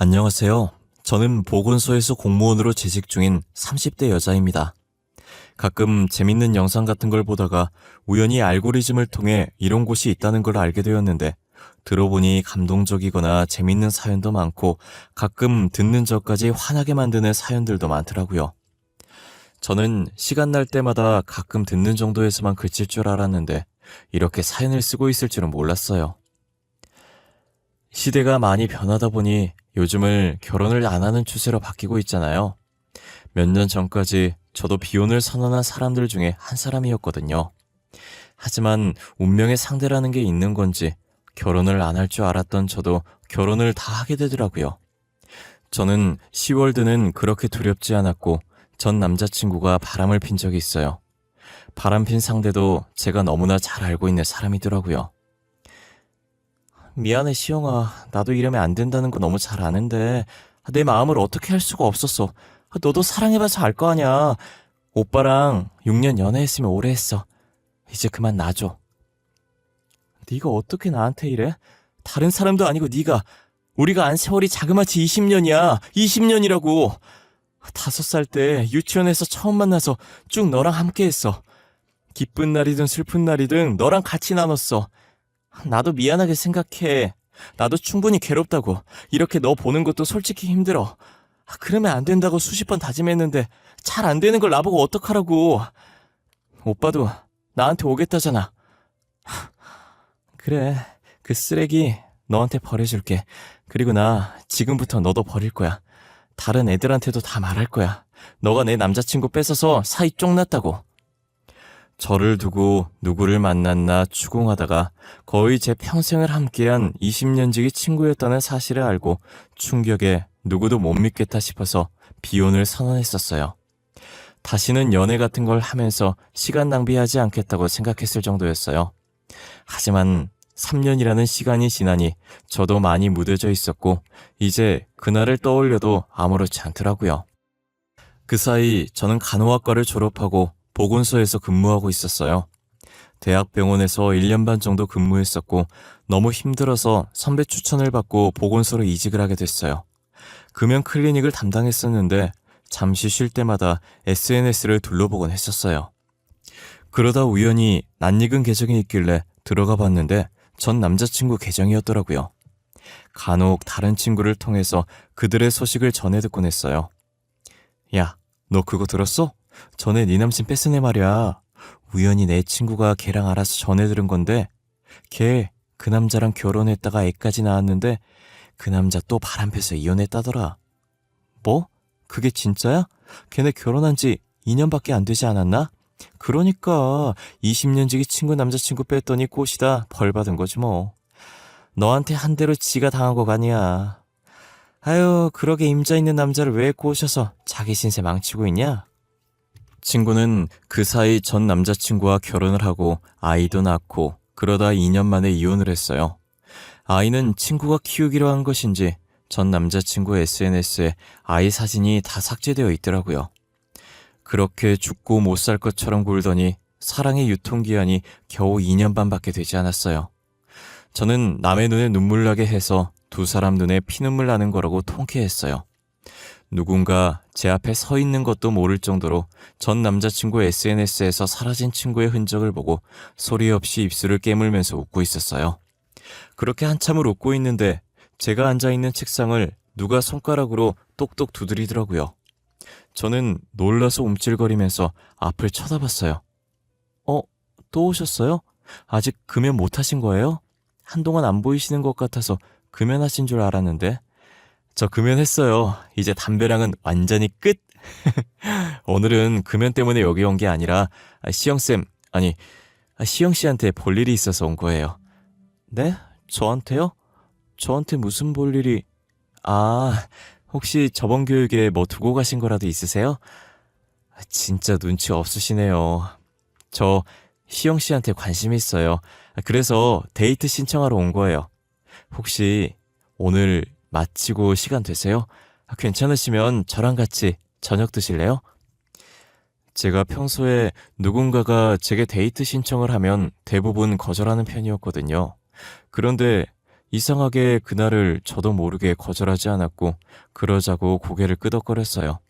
안녕하세요. 저는 보건소에서 공무원으로 재직 중인 30대 여자입니다. 가끔 재밌는 영상 같은 걸 보다가 우연히 알고리즘을 통해 이런 곳이 있다는 걸 알게 되었는데 들어보니 감동적이거나 재밌는 사연도 많고 가끔 듣는 저까지 화나게 만드는 사연들도 많더라고요. 저는 시간 날 때마다 가끔 듣는 정도에서만 그칠 줄 알았는데 이렇게 사연을 쓰고 있을 줄은 몰랐어요. 시대가 많이 변하다 보니 요즘을 결혼을 안 하는 추세로 바뀌고 있잖아요. 몇 년 전까지 저도 비혼을 선언한 사람들 중에 한 사람이었거든요. 하지만 운명의 상대라는 게 있는 건지 결혼을 안 할 줄 알았던 저도 결혼을 다 하게 되더라고요. 저는 10월드는 그렇게 두렵지 않았고 전 남자친구가 바람을 핀 적이 있어요. 바람핀 상대도 제가 너무나 잘 알고 있는 사람이더라고요. 미안해, 시영아. 나도 이러면 안 된다는 거 너무 잘 아는데 내 마음을 어떻게 할 수가 없었어. 너도 사랑해봐서 알 거 아냐. 오빠랑 6년 연애했으면 오래 했어. 이제 그만 놔줘. 네가 어떻게 나한테 이래? 다른 사람도 아니고 네가. 우리가 안 세월이 자그마치 20년이야. 20년이라고. 5살 때 유치원에서 처음 만나서 쭉 너랑 함께 했어. 기쁜 날이든 슬픈 날이든 너랑 같이 나눴어. 나도 미안하게 생각해. 나도 충분히 괴롭다고. 이렇게 너 보는 것도 솔직히 힘들어. 그러면 안 된다고 수십 번 다짐했는데 잘 안 되는 걸 나보고 어떡하라고. 오빠도 나한테 오겠다잖아. 그래, 그 쓰레기 너한테 버려줄게. 그리고 나 지금부터 너도 버릴 거야. 다른 애들한테도 다 말할 거야. 너가 내 남자친구 뺏어서 사이 쫑났다고. 저를 두고 누구를 만났나 추궁하다가 거의 제 평생을 함께한 20년지기 친구였다는 사실을 알고 충격에 누구도 못 믿겠다 싶어서 비혼을 선언했었어요. 다시는 연애 같은 걸 하면서 시간 낭비하지 않겠다고 생각했을 정도였어요. 하지만 3년이라는 시간이 지나니 저도 많이 무뎌져 있었고 이제 그날을 떠올려도 아무렇지 않더라고요. 그 사이 저는 간호학과를 졸업하고 보건소에서 근무하고 있었어요. 대학병원에서 1년 반 정도 근무했었고 너무 힘들어서 선배 추천을 받고 보건소로 이직을 하게 됐어요. 금연 클리닉을 담당했었는데 잠시 쉴 때마다 SNS를 둘러보곤 했었어요. 그러다 우연히 낯익은 계정이 있길래 들어가 봤는데 전 남자친구 계정이었더라고요. 간혹 다른 친구를 통해서 그들의 소식을 전해 듣곤 했어요. 야, 너 그거 들었어? 전에 네 남친 뺐으네 말이야. 우연히 내 친구가 걔랑 알아서 전해 들은 건데 걔 그 남자랑 결혼했다가 애까지 낳았는데 그 남자 또 바람펴서 이혼했다더라. 뭐? 그게 진짜야? 걔네 결혼한 지 2년밖에 안 되지 않았나? 그러니까 20년지기 친구 남자친구 뺐더니 꽃이다 벌 받은 거지 뭐. 너한테 한 대로 지가 당한 거가 아니야. 아유, 그러게 임자 있는 남자를 왜 꼬셔서 자기 신세 망치고 있냐? 친구는 그 사이 전 남자친구와 결혼을 하고 아이도 낳고 그러다 2년 만에 이혼을 했어요. 아이는 친구가 키우기로 한 것인지 전 남자친구 SNS에 아이 사진이 다 삭제되어 있더라고요. 그렇게 죽고 못 살 것처럼 굴더니 사랑의 유통기한이 겨우 2년 반밖에 되지 않았어요. 저는 남의 눈에 눈물 나게 해서 두 사람 눈에 피눈물 나는 거라고 통쾌했어요. 누군가 제 앞에 서 있는 것도 모를 정도로 전 남자친구 SNS에서 사라진 친구의 흔적을 보고 소리 없이 입술을 깨물면서 웃고 있었어요. 그렇게 한참을 웃고 있는데 제가 앉아있는 책상을 누가 손가락으로 똑똑 두드리더라고요. 저는 놀라서 움찔거리면서 앞을 쳐다봤어요. 또 오셨어요? 아직 금연 못 하신 거예요? 한동안 안 보이시는 것 같아서 금연하신 줄 알았는데. 저 금연했어요. 이제 담배랑은 완전히 끝! 오늘은 금연 때문에 여기 온 게 아니라 시영쌤, 아니 시영씨한테 볼 일이 있어서 온 거예요. 네? 저한테요? 저한테 무슨 볼 일이... 혹시 저번 교육에 뭐 두고 가신 거라도 있으세요? 진짜 눈치 없으시네요. 저 시영씨한테 관심 있어요. 그래서 데이트 신청하러 온 거예요. 혹시 오늘 마치고 시간 되세요? 괜찮으시면 저랑 같이 저녁 드실래요? 제가 평소에 누군가가 제게 데이트 신청을 하면 대부분 거절하는 편이었거든요. 그런데 이상하게 그날을 저도 모르게 거절하지 않았고 그러자고 고개를 끄덕거렸어요.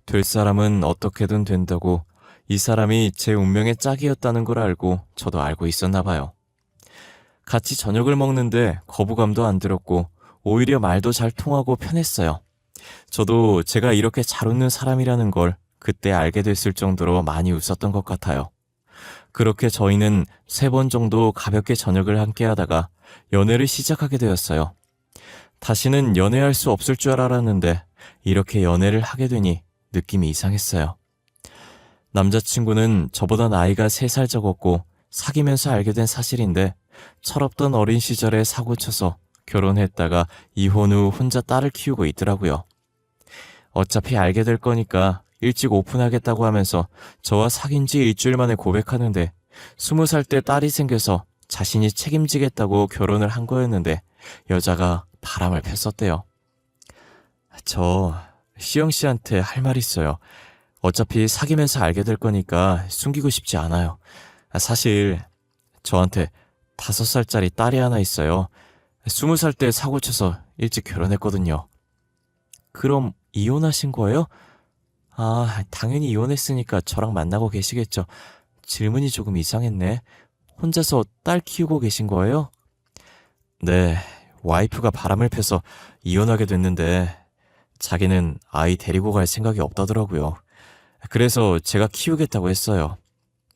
될 사람은 어떻게든 된다고 이 사람이 제 운명의 짝이었다는 걸 알고 저도 알고 있었나 봐요. 같이 저녁을 먹는데 거부감도 안 들었고 오히려 말도 잘 통하고 편했어요. 저도 제가 이렇게 잘 웃는 사람이라는 걸 그때 알게 됐을 정도로 많이 웃었던 것 같아요. 그렇게 저희는 3번 정도 가볍게 저녁을 함께 하다가 연애를 시작하게 되었어요. 다시는 연애할 수 없을 줄 알았는데 이렇게 연애를 하게 되니 느낌이 이상했어요. 남자친구는 저보다 나이가 3살 적었고 사귀면서 알게 된 사실인데 철없던 어린 시절에 사고쳐서 결혼했다가 이혼 후 혼자 딸을 키우고 있더라고요. 어차피 알게 될 거니까 일찍 오픈하겠다고 하면서 저와 사귄 지 일주일 만에 고백하는데 20살 때 딸이 생겨서 자신이 책임지겠다고 결혼을 한 거였는데 여자가 바람을 폈었대요. 저 시영 씨한테 할 말 있어요. 어차피 사귀면서 알게 될 거니까 숨기고 싶지 않아요. 사실 저한테 5살짜리 딸이 하나 있어요. 20살 때 사고 쳐서 일찍 결혼했거든요. 그럼 이혼하신 거예요? 아, 당연히 이혼했으니까 저랑 만나고 계시겠죠. 질문이 조금 이상했네. 혼자서 딸 키우고 계신 거예요? 네, 와이프가 바람을 펴서 이혼하게 됐는데 자기는 아이 데리고 갈 생각이 없다더라고요. 그래서 제가 키우겠다고 했어요.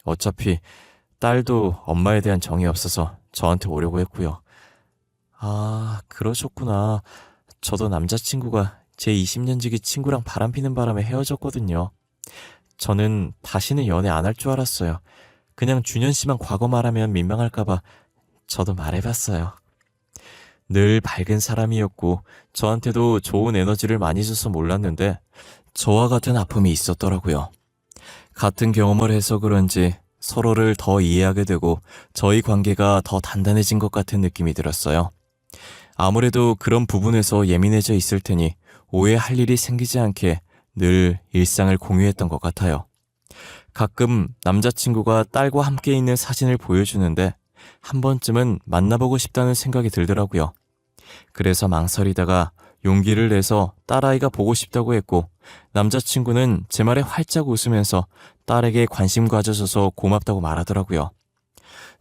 어차피 딸도 엄마에 대한 정이 없어서 저한테 오려고 했고요. 아, 그러셨구나. 저도 남자친구가 제 20년지기 친구랑 바람피는 바람에 헤어졌거든요. 저는 다시는 연애 안 할 줄 알았어요. 그냥 준현 씨만 과거 말하면 민망할까봐 저도 말해봤어요. 늘 밝은 사람이었고 저한테도 좋은 에너지를 많이 줘서 몰랐는데 저와 같은 아픔이 있었더라고요. 같은 경험을 해서 그런지 서로를 더 이해하게 되고 저희 관계가 더 단단해진 것 같은 느낌이 들었어요. 아무래도 그런 부분에서 예민해져 있을 테니 오해할 일이 생기지 않게 늘 일상을 공유했던 것 같아요. 가끔 남자친구가 딸과 함께 있는 사진을 보여주는데 한 번쯤은 만나보고 싶다는 생각이 들더라고요. 그래서 망설이다가 용기를 내서 딸아이가 보고 싶다고 했고 남자친구는 제 말에 활짝 웃으면서 딸에게 관심 가져줘서 고맙다고 말하더라고요.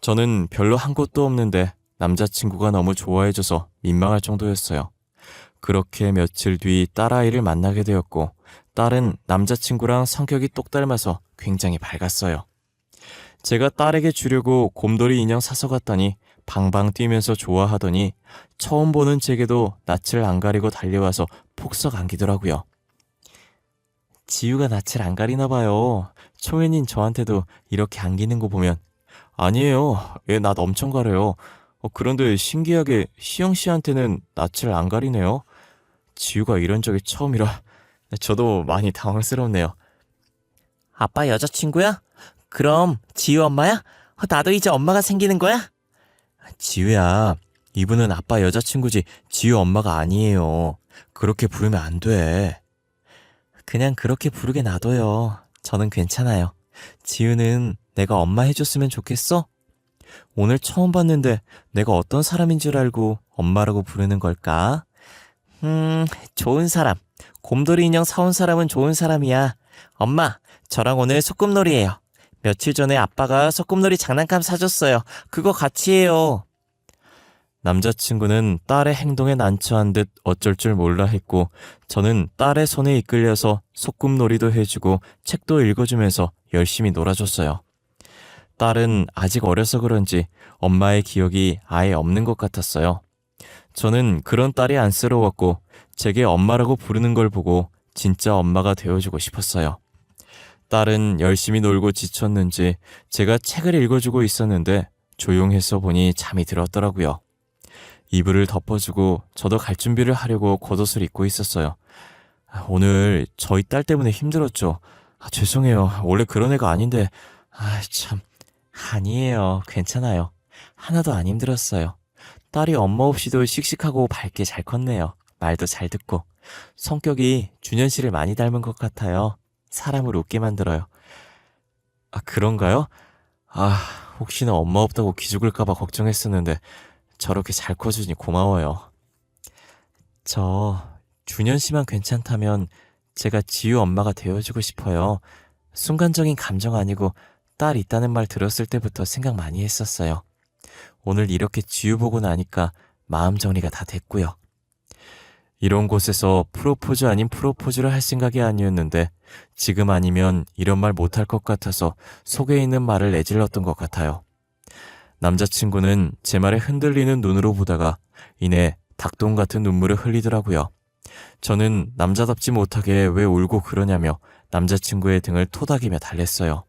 저는 별로 한 것도 없는데 남자친구가 너무 좋아해줘서 민망할 정도였어요. 그렇게 며칠 뒤 딸아이를 만나게 되었고 딸은 남자친구랑 성격이 똑 닮아서 굉장히 밝았어요. 제가 딸에게 주려고 곰돌이 인형 사서 갔더니 방방 뛰면서 좋아하더니 처음 보는 제게도 낯을 안 가리고 달려와서 폭삭 안기더라고요. 지유가 낯을 안 가리나 봐요. 초면인 저한테도 이렇게 안기는 거 보면 아니에요. 얘 낯 엄청 가려요. 그런데 신기하게 시영 씨한테는 낯을 안 가리네요. 지유가 이런 적이 처음이라 저도 많이 당황스럽네요. 아빠 여자친구야? 그럼 지유 엄마야? 나도 이제 엄마가 생기는 거야? 지유야, 이분은 아빠 여자친구지 지유 엄마가 아니에요. 그렇게 부르면 안 돼. 그냥 그렇게 부르게 놔둬요. 저는 괜찮아요. 지유는 내가 엄마 해줬으면 좋겠어? 오늘 처음 봤는데 내가 어떤 사람인 줄 알고 엄마라고 부르는 걸까? 좋은 사람. 곰돌이 인형 사온 사람은 좋은 사람이야. 엄마, 저랑 오늘 소꿉놀이에요. 며칠 전에 아빠가 소꿉놀이 장난감 사줬어요. 그거 같이 해요. 남자친구는 딸의 행동에 난처한 듯 어쩔 줄 몰라 했고 저는 딸의 손에 이끌려서 소꿉놀이도 해주고 책도 읽어주면서 열심히 놀아줬어요. 딸은 아직 어려서 그런지 엄마의 기억이 아예 없는 것 같았어요. 저는 그런 딸이 안쓰러웠고 제게 엄마라고 부르는 걸 보고 진짜 엄마가 되어주고 싶었어요. 딸은 열심히 놀고 지쳤는지 제가 책을 읽어주고 있었는데 조용해서 보니 잠이 들었더라고요. 이불을 덮어주고 저도 갈 준비를 하려고 겉옷을 입고 있었어요. 오늘 저희 딸 때문에 힘들었죠. 죄송해요. 원래 그런 애가 아닌데. 참. 아니에요. 괜찮아요. 하나도 안 힘들었어요. 딸이 엄마 없이도 씩씩하고 밝게 잘 컸네요. 말도 잘 듣고. 성격이 준현 씨를 많이 닮은 것 같아요. 사람을 웃게 만들어요. 그런가요? 혹시나 엄마 없다고 기죽을까봐 걱정했었는데 저렇게 잘 커주니 고마워요. 준현 씨만 괜찮다면 제가 지유 엄마가 되어주고 싶어요. 순간적인 감정 아니고 딸 있다는 말 들었을 때부터 생각 많이 했었어요. 오늘 이렇게 지유 보고 나니까 마음 정리가 다 됐고요. 이런 곳에서 프로포즈 아닌 프로포즈를 할 생각이 아니었는데 지금 아니면 이런 말 못할 것 같아서 속에 있는 말을 내질렀던 것 같아요. 남자친구는 제 말에 흔들리는 눈으로 보다가 이내 닭똥 같은 눈물을 흘리더라고요. 저는 남자답지 못하게 왜 울고 그러냐며 남자친구의 등을 토닥이며 달랬어요.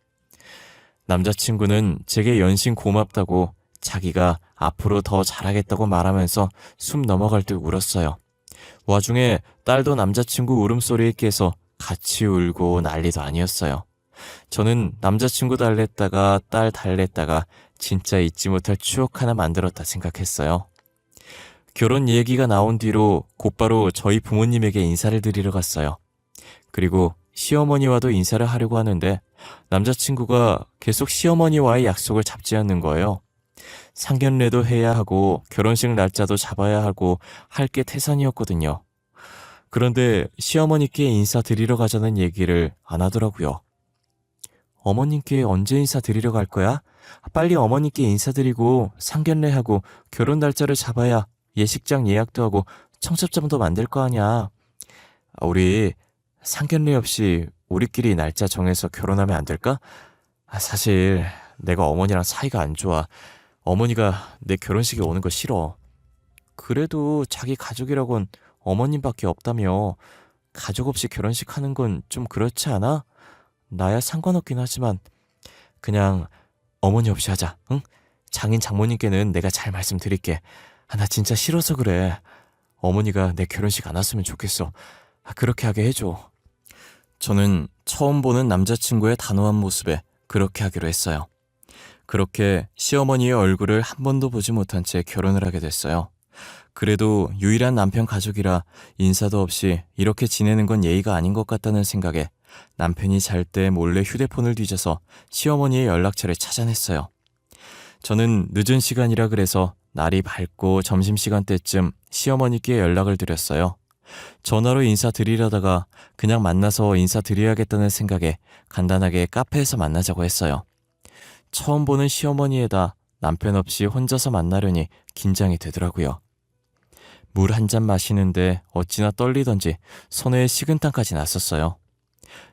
남자친구는 제게 연신 고맙다고 자기가 앞으로 더 잘하겠다고 말하면서 숨 넘어갈 듯 울었어요. 와중에 딸도 남자친구 울음소리에 깨서 같이 울고 난리도 아니었어요. 저는 남자친구 달랬다가 딸 달랬다가 진짜 잊지 못할 추억 하나 만들었다 생각했어요. 결혼 얘기가 나온 뒤로 곧바로 저희 부모님에게 인사를 드리러 갔어요. 그리고 시어머니와도 인사를 하려고 하는데 남자친구가 계속 시어머니와의 약속을 잡지 않는 거예요. 상견례도 해야 하고 결혼식 날짜도 잡아야 하고 할 게 태산이었거든요. 그런데 시어머니께 인사드리러 가자는 얘기를 안 하더라고요. 어머님께 언제 인사드리러 갈 거야? 빨리 어머니께 인사드리고 상견례하고 결혼 날짜를 잡아야 예식장 예약도 하고 청첩장도 만들 거 아니야. 우리 상견례 없이 우리끼리 날짜 정해서 결혼하면 안 될까? 사실 내가 어머니랑 사이가 안 좋아. 어머니가 내 결혼식에 오는 거 싫어. 그래도 자기 가족이라곤 어머님밖에 없다며. 가족 없이 결혼식 하는 건 좀 그렇지 않아? 나야 상관없긴 하지만 그냥 어머니 없이 하자, 응? 장인 장모님께는 내가 잘 말씀드릴게. 나 진짜 싫어서 그래. 어머니가 내 결혼식 안 왔으면 좋겠어. 그렇게 하게 해줘. 저는 처음 보는 남자친구의 단호한 모습에 그렇게 하기로 했어요. 그렇게 시어머니의 얼굴을 한 번도 보지 못한 채 결혼을 하게 됐어요. 그래도 유일한 남편 가족이라 인사도 없이 이렇게 지내는 건 예의가 아닌 것 같다는 생각에 남편이 잘 때 몰래 휴대폰을 뒤져서 시어머니의 연락처를 찾아냈어요. 저는 늦은 시간이라 그래서 날이 밝고 점심시간 때쯤 시어머니께 연락을 드렸어요. 전화로 인사드리려다가 그냥 만나서 인사드려야겠다는 생각에 간단하게 카페에서 만나자고 했어요. 처음 보는 시어머니에다 남편 없이 혼자서 만나려니 긴장이 되더라고요. 물 한 잔 마시는데 어찌나 떨리던지 손에 식은땀까지 났었어요.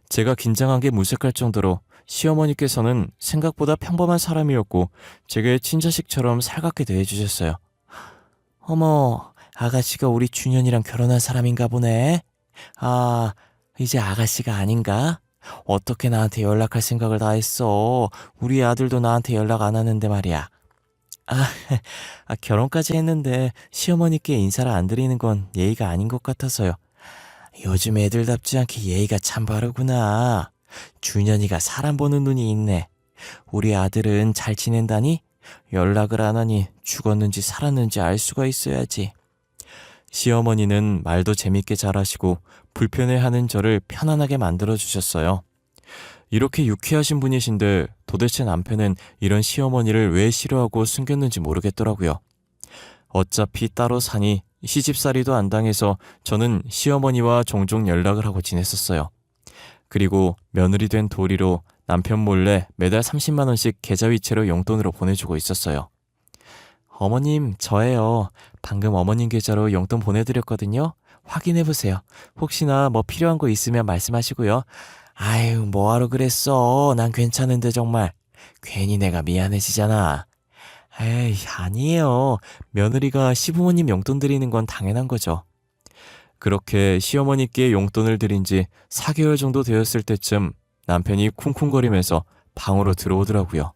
제가 긴장한 게 무색할 정도로 시어머니께서는 생각보다 평범한 사람이었고 제게 친자식처럼 살갑게 대해주셨어요. 어머, 아가씨가 우리 준현이랑 결혼한 사람인가 보네. 아, 이제 아가씨가 아닌가? 어떻게 나한테 연락할 생각을 다 했어. 우리 아들도 나한테 연락 안 하는데 말이야. 아, 결혼까지 했는데 시어머니께 인사를 안 드리는 건 예의가 아닌 것 같아서요. 요즘 애들답지 않게 예의가 참 바르구나. 준현이가 사람 보는 눈이 있네. 우리 아들은 잘 지낸다니? 연락을 안 하니 죽었는지 살았는지 알 수가 있어야지. 시어머니는 말도 재밌게 잘하시고 불편해하는 저를 편안하게 만들어주셨어요. 이렇게 유쾌하신 분이신데 도대체 남편은 이런 시어머니를 왜 싫어하고 숨겼는지 모르겠더라고요. 어차피 따로 사니 시집살이도 안 당해서 저는 시어머니와 종종 연락을 하고 지냈었어요. 그리고 며느리 된 도리로 남편 몰래 매달 30만 원씩 계좌이체로 용돈으로 보내주고 있었어요. 어머님, 저예요. 방금 어머님 계좌로 용돈 보내드렸거든요. 확인해보세요. 혹시나 뭐 필요한 거 있으면 말씀하시고요. 아유, 뭐하러 그랬어. 난 괜찮은데 정말. 괜히 내가 미안해지잖아. 에이, 아니에요. 며느리가 시부모님 용돈 드리는 건 당연한 거죠. 그렇게 시어머니께 용돈을 드린 지 4개월 정도 되었을 때쯤 남편이 쿵쿵거리면서 방으로 들어오더라고요.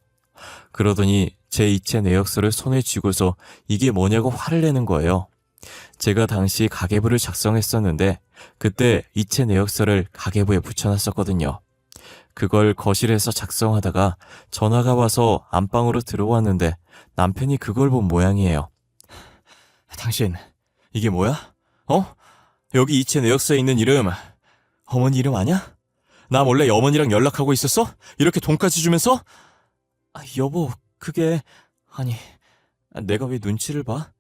그러더니 제 이체 내역서를 손에 쥐고서 이게 뭐냐고 화를 내는 거예요. 제가 당시 가계부를 작성했었는데 그때 이체 내역서를 가계부에 붙여놨었거든요. 그걸 거실에서 작성하다가 전화가 와서 안방으로 들어왔는데 남편이 그걸 본 모양이에요. 당신, 이게 뭐야? 어? 여기 이체 내역서에 있는 이름, 어머니 이름 아냐? 나 몰래 어머니랑 연락하고 있었어? 이렇게 돈까지 주면서? 여보, 그게... 아니, 내가 왜 눈치를 봐?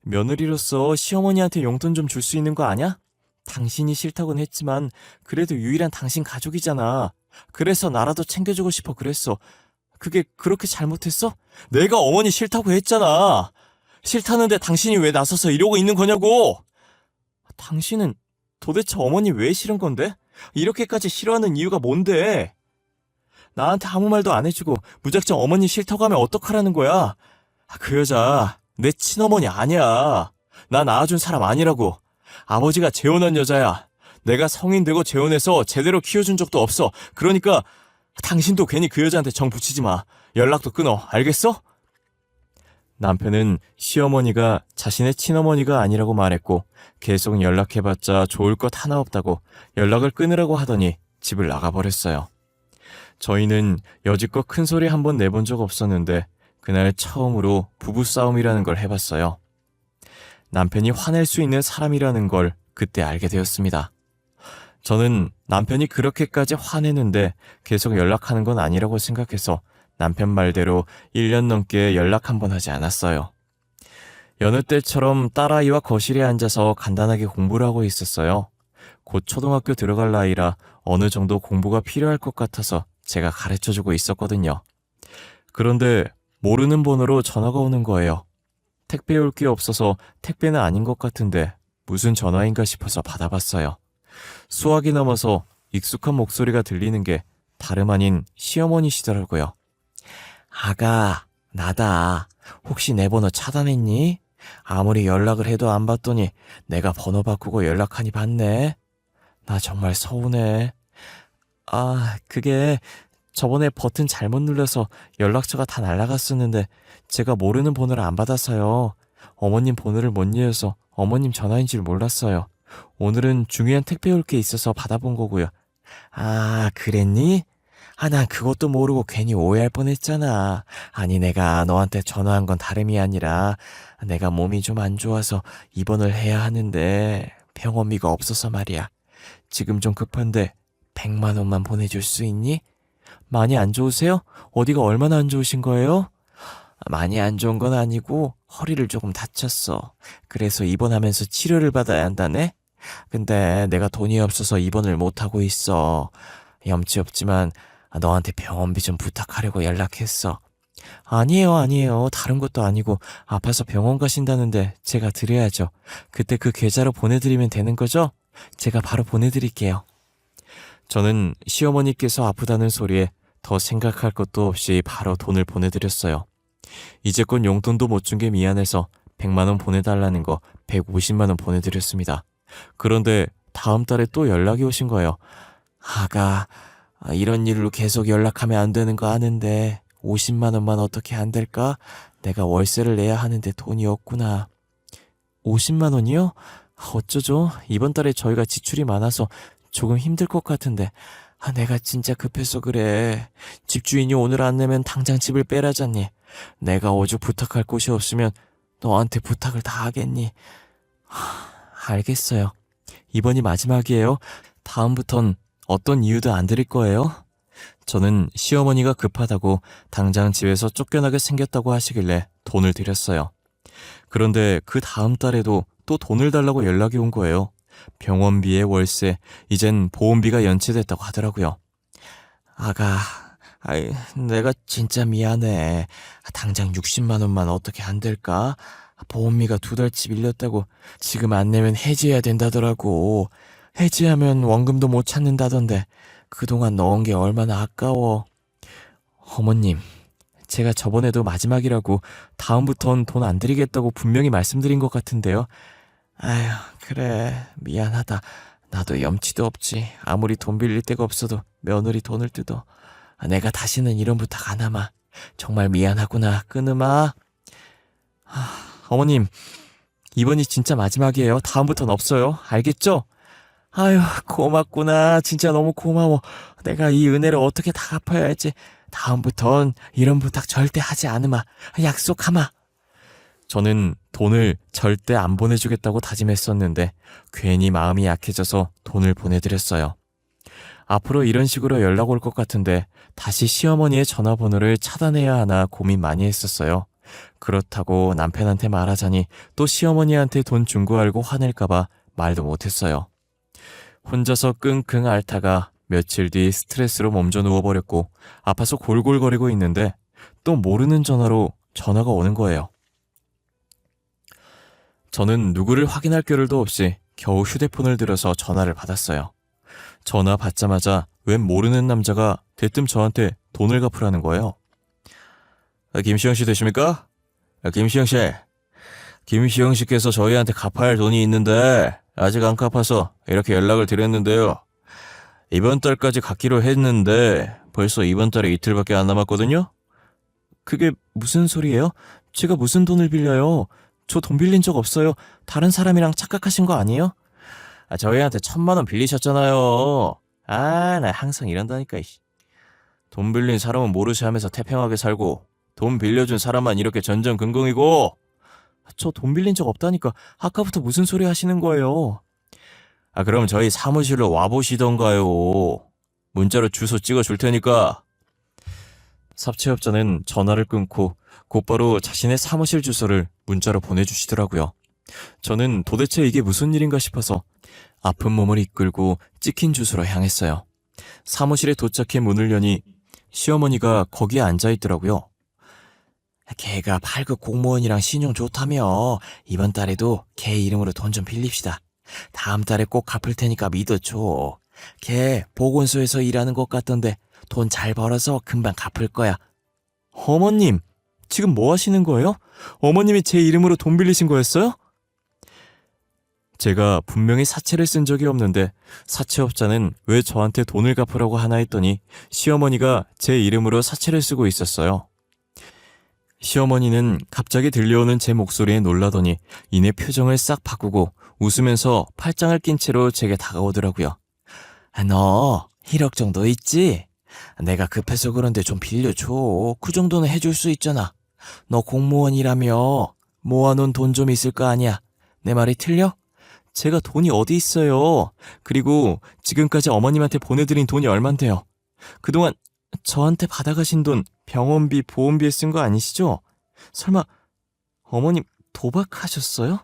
며느리로서 시어머니한테 용돈 좀 줄 수 있는 거 아냐? 당신이 싫다곤 했지만 그래도 유일한 당신 가족이잖아. 그래서 나라도 챙겨주고 싶어 그랬어. 그게 그렇게 잘못했어? 내가 어머니 싫다고 했잖아. 싫다는데 당신이 왜 나서서 이러고 있는 거냐고. 당신은 도대체 어머니 왜 싫은 건데? 이렇게까지 싫어하는 이유가 뭔데? 나한테 아무 말도 안 해주고 무작정 어머니 싫다고 하면 어떡하라는 거야? 그 여자 내 친어머니 아니야. 나 낳아준 사람 아니라고. 아버지가 재혼한 여자야. 내가 성인 되고 재혼해서 제대로 키워준 적도 없어. 그러니까 당신도 괜히 그 여자한테 정 붙이지 마. 연락도 끊어. 알겠어? 남편은 시어머니가 자신의 친어머니가 아니라고 말했고 계속 연락해봤자 좋을 것 하나 없다고 연락을 끊으라고 하더니 집을 나가버렸어요. 저희는 여지껏 큰 소리 한 번 내본 적 없었는데 그날 처음으로 부부싸움이라는 걸 해봤어요. 남편이 화낼 수 있는 사람이라는 걸 그때 알게 되었습니다. 저는 남편이 그렇게까지 화내는데 계속 연락하는 건 아니라고 생각해서 남편 말대로 1년 넘게 연락 한 번 하지 않았어요. 여느 때처럼 딸아이와 거실에 앉아서 간단하게 공부를 하고 있었어요. 곧 초등학교 들어갈 나이라 어느 정도 공부가 필요할 것 같아서 제가 가르쳐주고 있었거든요. 그런데 모르는 번호로 전화가 오는 거예요. 택배 올 게 없어서 택배는 아닌 것 같은데 무슨 전화인가 싶어서 받아봤어요. 수화기 넘어서 익숙한 목소리가 들리는 게 다름 아닌 시어머니시더라고요. 아가, 나다. 혹시 내 번호 차단했니? 아무리 연락을 해도 안 받더니 내가 번호 바꾸고 연락하니 받네. 나 정말 서운해. 그게 저번에 버튼 잘못 눌러서 연락처가 다 날아갔었는데 제가 모르는 번호를 안 받아서요. 어머님 번호를 못 이어서 어머님 전화인 줄 몰랐어요. 오늘은 중요한 택배 올 게 있어서 받아본 거고요. 그랬니? 난 그것도 모르고 괜히 오해할 뻔했잖아. 아니 내가 너한테 전화한 건 다름이 아니라 내가 몸이 좀 안 좋아서 입원을 해야 하는데 병원비가 없어서 말이야. 지금 좀 급한데 100만 원만 보내줄 수 있니? 많이 안 좋으세요? 어디가 얼마나 안 좋으신 거예요? 많이 안 좋은 건 아니고 허리를 조금 다쳤어. 그래서 입원하면서 치료를 받아야 한다네? 근데 내가 돈이 없어서 입원을 못하고 있어. 염치 없지만 너한테 병원비 좀 부탁하려고 연락했어. 아니에요. 다른 것도 아니고 아파서 병원 가신다는데 제가 드려야죠. 그때 그 계좌로 보내드리면 되는 거죠? 제가 바로 보내드릴게요. 저는 시어머니께서 아프다는 소리에 더 생각할 것도 없이 바로 돈을 보내드렸어요. 이제껏 용돈도 못 준 게 미안해서 100만 원 보내달라는 거 150만 원 보내드렸습니다. 그런데 다음 달에 또 연락이 오신 거예요. 아가, 이런 일로 계속 연락하면 안 되는 거 아는데 50만 원만 어떻게 안 될까? 내가 월세를 내야 하는데 돈이 없구나. 50만 원이요? 어쩌죠? 이번 달에 저희가 지출이 많아서 조금 힘들 것 같은데 내가 진짜 급해서 그래. 집주인이 오늘 안 내면 당장 집을 빼라잖니. 내가 오죽 부탁할 곳이 없으면 너한테 부탁을 다 하겠니? 알겠어요. 이번이 마지막이에요. 다음부턴 어떤 이유도 안 드릴 거예요. 저는 시어머니가 급하다고 당장 집에서 쫓겨나게 생겼다고 하시길래 돈을 드렸어요. 그런데 그 다음 달에도 또 돈을 달라고 연락이 온 거예요. 병원비에 월세, 이젠 보험비가 연체됐다고 하더라고요. 아가, 내가 진짜 미안해. 당장 60만 원만 어떻게 안 될까? 보험비가 2달치 밀렸다고 지금 안 내면 해지해야 된다더라고. 해지하면 원금도 못 찾는다던데 그동안 넣은 게 얼마나 아까워. 어머님, 제가 저번에도 마지막이라고 다음부턴 돈 안 드리겠다고 분명히 말씀드린 것 같은데요. 아휴, 그래, 미안하다. 나도 염치도 없지. 아무리 돈 빌릴 데가 없어도 며느리 돈을 뜯어. 내가 다시는 이런 부탁 안 하마. 정말 미안하구나. 끊으마. 어머님, 이번이 진짜 마지막이에요. 다음부턴 없어요. 알겠죠? 아유, 고맙구나. 진짜 너무 고마워. 내가 이 은혜를 어떻게 다 갚아야 할지. 다음부턴 이런 부탁 절대 하지 않으마. 약속하마. 저는 돈을 절대 안 보내주겠다고 다짐했었는데 괜히 마음이 약해져서 돈을 보내드렸어요. 앞으로 이런 식으로 연락 올 것 같은데 다시 시어머니의 전화번호를 차단해야 하나 고민 많이 했었어요. 그렇다고 남편한테 말하자니 또 시어머니한테 돈 준 거 알고 화낼까봐 말도 못했어요. 혼자서 끙끙 앓다가 며칠 뒤 스트레스로 몸져 누워버렸고 아파서 골골거리고 있는데 또 모르는 전화로 전화가 오는 거예요. 저는 누구를 확인할 겨를도 없이 겨우 휴대폰을 들어서 전화를 받았어요. 전화 받자마자 웬 모르는 남자가 대뜸 저한테 돈을 갚으라는 거예요. 김시영 씨 되십니까? 김시영 씨. 김시영 씨께서 저희한테 갚아야 할 돈이 있는데 아직 안 갚아서 이렇게 연락을 드렸는데요. 이번 달까지 갚기로 했는데 벌써 이번 달에 이틀밖에 안 남았거든요? 그게 무슨 소리예요? 제가 무슨 돈을 빌려요? 저 돈 빌린 적 없어요. 다른 사람이랑 착각하신 거 아니에요? 저희한테 1,000만 원 빌리셨잖아요. 나 항상 이런다니까. 돈 빌린 사람은 모르시 하면서 태평하게 살고 돈 빌려준 사람만 이렇게 전전긍긍이고. 저 돈 빌린 적 없다니까. 아까부터 무슨 소리 하시는 거예요? 그럼 저희 사무실로 와보시던가요. 문자로 주소 찍어줄 테니까. 삽채업자는 전화를 끊고 곧바로 자신의 사무실 주소를 문자로 보내주시더라고요. 저는 도대체 이게 무슨 일인가 싶어서 아픈 몸을 이끌고 찍힌 주소로 향했어요. 사무실에 도착해 문을 여니 시어머니가 거기에 앉아있더라고요. 걔가 8급 공무원이랑 신용 좋다며. 이번 달에도 걔 이름으로 돈 좀 빌립시다. 다음 달에 꼭 갚을 테니까 믿어줘. 걔 보건소에서 일하는 것 같던데 돈 잘 벌어서 금방 갚을 거야. 어머님, 지금 뭐 하시는 거예요? 어머님이 제 이름으로 돈 빌리신 거였어요? 제가 분명히 사채를 쓴 적이 없는데 사채업자는 왜 저한테 돈을 갚으라고 하나 했더니 시어머니가 제 이름으로 사채를 쓰고 있었어요. 시어머니는 갑자기 들려오는 제 목소리에 놀라더니 이내 표정을 싹 바꾸고 웃으면서 팔짱을 낀 채로 제게 다가오더라고요. 너 1억 정도 있지? 내가 급해서 그런데 좀 빌려줘. 그 정도는 해줄 수 있잖아. 너 공무원이라며 모아놓은 돈 좀 있을 거 아니야. 내 말이 틀려? 제가 돈이 어디 있어요. 그리고 지금까지 어머님한테 보내드린 돈이 얼만데요. 그동안 저한테 받아가신 돈 병원비, 보험비에 쓴 거 아니시죠? 설마 어머님 도박하셨어요?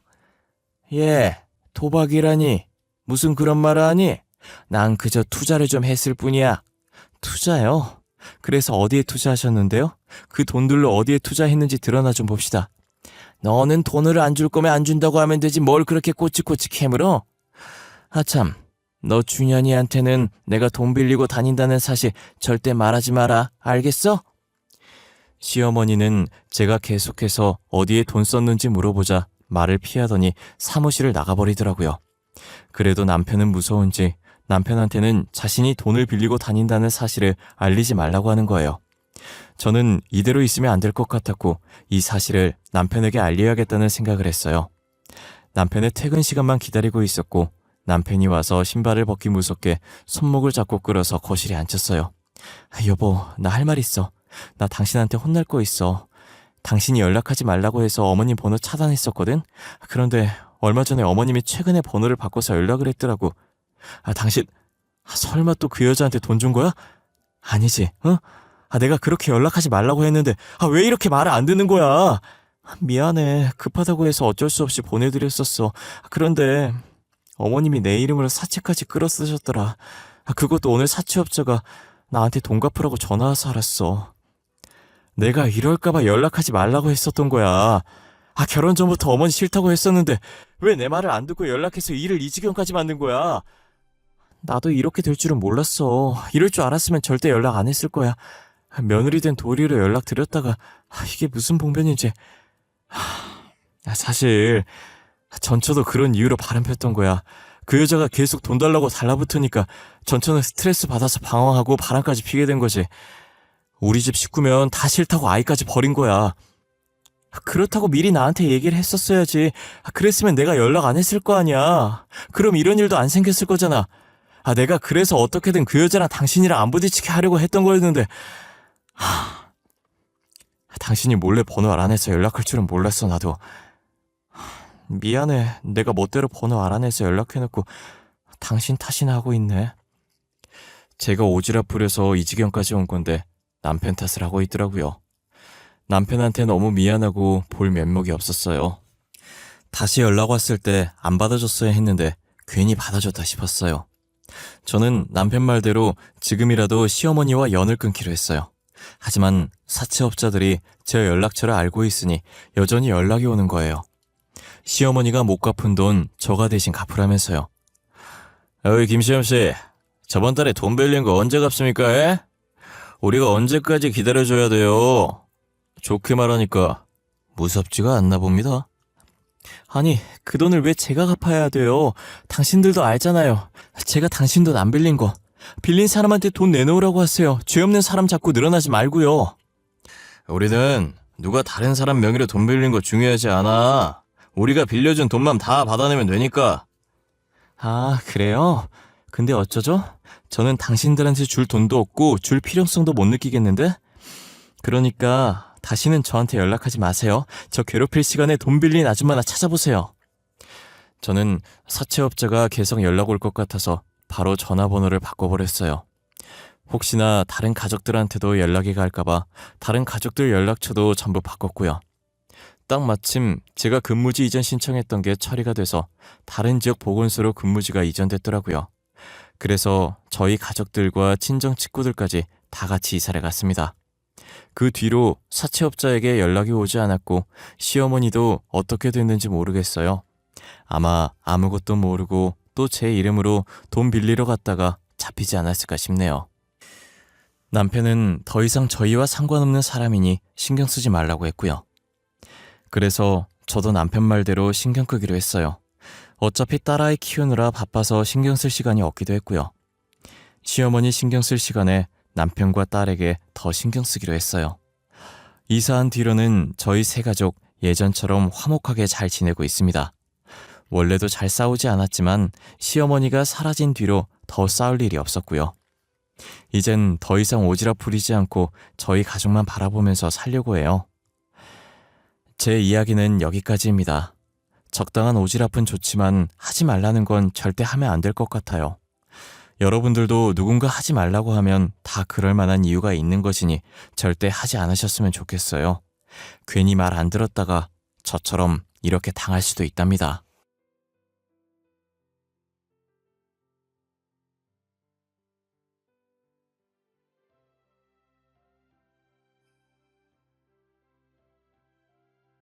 예, 도박이라니. 무슨 그런 말을 하니? 난 그저 투자를 좀 했을 뿐이야. 투자요? 그래서 어디에 투자하셨는데요? 그 돈들로 어디에 투자했는지 드러나 좀 봅시다. 너는 돈을 안 줄 거면 안 준다고 하면 되지 뭘 그렇게 꼬치꼬치 캐물어? 참, 너 준현이한테는 내가 돈 빌리고 다닌다는 사실 절대 말하지 마라. 알겠어? 시어머니는 제가 계속해서 어디에 돈 썼는지 물어보자 말을 피하더니 사무실을 나가버리더라고요. 그래도 남편은 무서운지 남편한테는 자신이 돈을 빌리고 다닌다는 사실을 알리지 말라고 하는 거예요. 저는 이대로 있으면 안 될 것 같았고 이 사실을 남편에게 알려야겠다는 생각을 했어요. 남편의 퇴근 시간만 기다리고 있었고 남편이 와서 신발을 벗기 무섭게 손목을 잡고 끌어서 거실에 앉혔어요. 여보, 나 할 말 있어. 나 당신한테 혼날 거 있어. 당신이 연락하지 말라고 해서 어머님 번호 차단했었거든? 그런데 얼마 전에 어머님이 최근에 번호를 바꿔서 연락을 했더라고. 당신 설마 또 그 여자한테 돈 준 거야? 아니지, 어? 내가 그렇게 연락하지 말라고 했는데 왜 이렇게 말을 안 듣는 거야? 미안해. 급하다고 해서 어쩔 수 없이 보내드렸었어. 그런데 어머님이 내 이름으로 사채까지 끌어 쓰셨더라. 그것도 오늘 사채업자가 나한테 돈 갚으라고 전화와서 알았어. 내가 이럴까봐 연락하지 말라고 했었던 거야. 결혼 전부터 어머니 싫다고 했었는데 왜 내 말을 안 듣고 연락해서 일을 이 지경까지 만든 거야? 나도 이렇게 될 줄은 몰랐어. 이럴 줄 알았으면 절대 연락 안 했을 거야. 며느리 된 도리로 연락드렸다가 이게 무슨 봉변인지. 사실 전처도 그런 이유로 바람 폈던 거야. 그 여자가 계속 돈 달라고 달라붙으니까 전처는 스트레스 받아서 방황하고 바람까지 피게 된 거지. 우리 집 식구면 다 싫다고 아이까지 버린 거야. 그렇다고 미리 나한테 얘기를 했었어야지. 그랬으면 내가 연락 안 했을 거 아니야. 그럼 이런 일도 안 생겼을 거잖아. 내가 그래서 어떻게든 그 여자랑 당신이랑 안 부딪히게 하려고 했던 거였는데 당신이 몰래 번호 알아내서 연락할 줄은 몰랐어. 나도 미안해. 내가 멋대로 번호 알아내서 연락해놓고 당신 탓이나 하고 있네. 제가 오지랖 부려서 이 지경까지 온 건데 남편 탓을 하고 있더라고요. 남편한테 너무 미안하고 볼 면목이 없었어요. 다시 연락 왔을 때 안 받아줬어야 했는데 괜히 받아줬다 싶었어요. 저는 남편 말대로 지금이라도 시어머니와 연을 끊기로 했어요. 하지만 사채업자들이 제 연락처를 알고 있으니 여전히 연락이 오는 거예요. 시어머니가 못 갚은 돈 저가 대신 갚으라면서요. 어이 김시험씨, 저번 달에 돈 빌린 거 언제 갚습니까? 에? 우리가 언제까지 기다려줘야 돼요? 좋게 말하니까 무섭지가 않나 봅니다. 아니, 그 돈을 왜 제가 갚아야 돼요? 당신들도 알잖아요. 제가 당신 돈 안 빌린 거. 빌린 사람한테 돈 내놓으라고 하세요. 죄 없는 사람 자꾸 늘어나지 말고요. 우리는 누가 다른 사람 명의로 돈 빌린 거 중요하지 않아. 우리가 빌려준 돈만 다 받아내면 되니까. 아, 그래요? 근데 어쩌죠? 저는 당신들한테 줄 돈도 없고 줄 필요성도 못 느끼겠는데? 그러니까 다시는 저한테 연락하지 마세요. 저 괴롭힐 시간에 돈 빌린 아줌마나 찾아보세요. 저는 사채업자가 계속 연락 올 것 같아서 바로 전화번호를 바꿔버렸어요. 혹시나 다른 가족들한테도 연락이 갈까봐 다른 가족들 연락처도 전부 바꿨고요. 딱 마침 제가 근무지 이전 신청했던 게 처리가 돼서 다른 지역 보건소로 근무지가 이전됐더라고요. 그래서 저희 가족들과 친정 친구들까지 다 같이 이사를 갔습니다. 그 뒤로 사채업자에게 연락이 오지 않았고 시어머니도 어떻게 됐는지 모르겠어요. 아마 아무것도 모르고 또 제 이름으로 돈 빌리러 갔다가 잡히지 않았을까 싶네요. 남편은 더 이상 저희와 상관없는 사람이니 신경 쓰지 말라고 했고요. 그래서 저도 남편 말대로 신경 끄기로 했어요. 어차피 딸아이 키우느라 바빠서 신경 쓸 시간이 없기도 했고요. 시어머니 신경 쓸 시간에 남편과 딸에게 더 신경 쓰기로 했어요. 이사한 뒤로는 저희 세 가족 예전처럼 화목하게 잘 지내고 있습니다. 원래도 잘 싸우지 않았지만 시어머니가 사라진 뒤로 더 싸울 일이 없었고요. 이젠 더 이상 오지랖 부리지 않고 저희 가족만 바라보면서 살려고 해요. 제 이야기는 여기까지입니다. 적당한 오지랖은 좋지만 하지 말라는 건 절대 하면 안 될 것 같아요. 여러분들도 누군가 하지 말라고 하면 다 그럴 만한 이유가 있는 것이니 절대 하지 않으셨으면 좋겠어요. 괜히 말 안 들었다가 저처럼 이렇게 당할 수도 있답니다.